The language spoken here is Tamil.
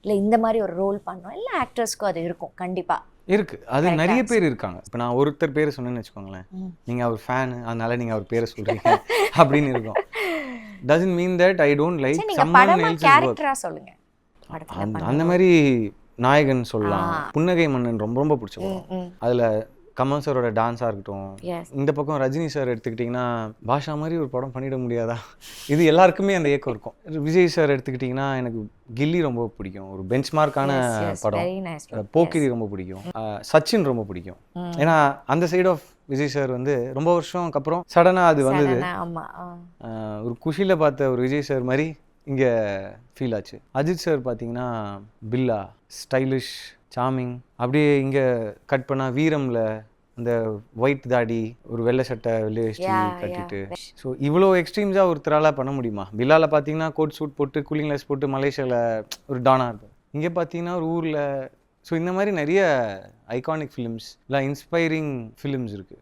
இல்லை இந்த மாதிரி ஒரு ரோல் பண்ணோம், எல்லா ஆக்டர்ஸ்க்கும் அது இருக்கும் கண்டிப்பாக. இருக்கு, அது நிறைய பேர் இருக்காங்க. இப்போ நான் ஒருத்தர் பேரை சொன்னேன்னு வச்சுக்கோங்களேன், நீங்கள் அவர் ஃபேனு அதனால நீங்கள் அவர் பேரை சொல்கிறீங்க அப்படின்னு இருக்கும். Doesn't mean that I don't like someone else's கேரக்டரா சொல்லுங்க. அந்த மாதிரி நாயகன் சொல்லலாம். புன்னகை மன்னன் ரொம்ப ரொம்ப பிடிச்ச படம். அதில் கமல் சாரோட டான்ஸாக இருக்கட்டும், இந்த பக்கம் ரஜினி சார் எடுத்துக்கிட்டிங்கன்னா பாஷா மாதிரி ஒரு படம் பண்ணிட முடியாதா, இது எல்லாருக்குமே அந்த ஏக்கம் இருக்கும். விஜய் சார் எடுத்துக்கிட்டிங்கன்னா எனக்கு கில்லி ரொம்ப பிடிக்கும், ஒரு பெஞ்ச் மார்க்கான படம். போக்கிரி ரொம்ப பிடிக்கும், சச்சின் ரொம்ப பிடிக்கும். ஏன்னா அந்த சைடு ஆஃப் விஜய் சார் வந்து ரொம்ப வருஷம்க்கு அப்புறம் சடனாக அது வந்தது. ஒரு குஷியில் பார்த்த ஒரு விஜய் சார் மாதிரி இங்கே ஃபீல் ஆச்சு. அஜித் சார் பார்த்தீங்கன்னா பில்லா, ஸ்டைலிஷ், சாமிங். அப்படியே இங்கே கட் பண்ணால் வீரமில் அந்த ஒயிட் தாடி, ஒரு வெள்ளை சட்டை வெள்ளை வேஷ்டி கட்டிட்டு. ஸோ இவ்வளோ எக்ஸ்ட்ரீம்ஸாக ஒருத்தரால் பண்ண முடியுமா? பில்லாவில் பார்த்தீங்கன்னா கோட் சூட் போட்டு கூலிங் கிளாஸ் போட்டு மலேசியாவில் ஒரு டானாக இருக்கும். இங்கே பார்த்தீங்கன்னா ஒரு ஊரில். ஸோ இந்த மாதிரி நிறைய ஐகானிக் ஃபிலிம்ஸ் இல்லை இன்ஸ்பைரிங் ஃபிலிம்ஸ் இருக்குது.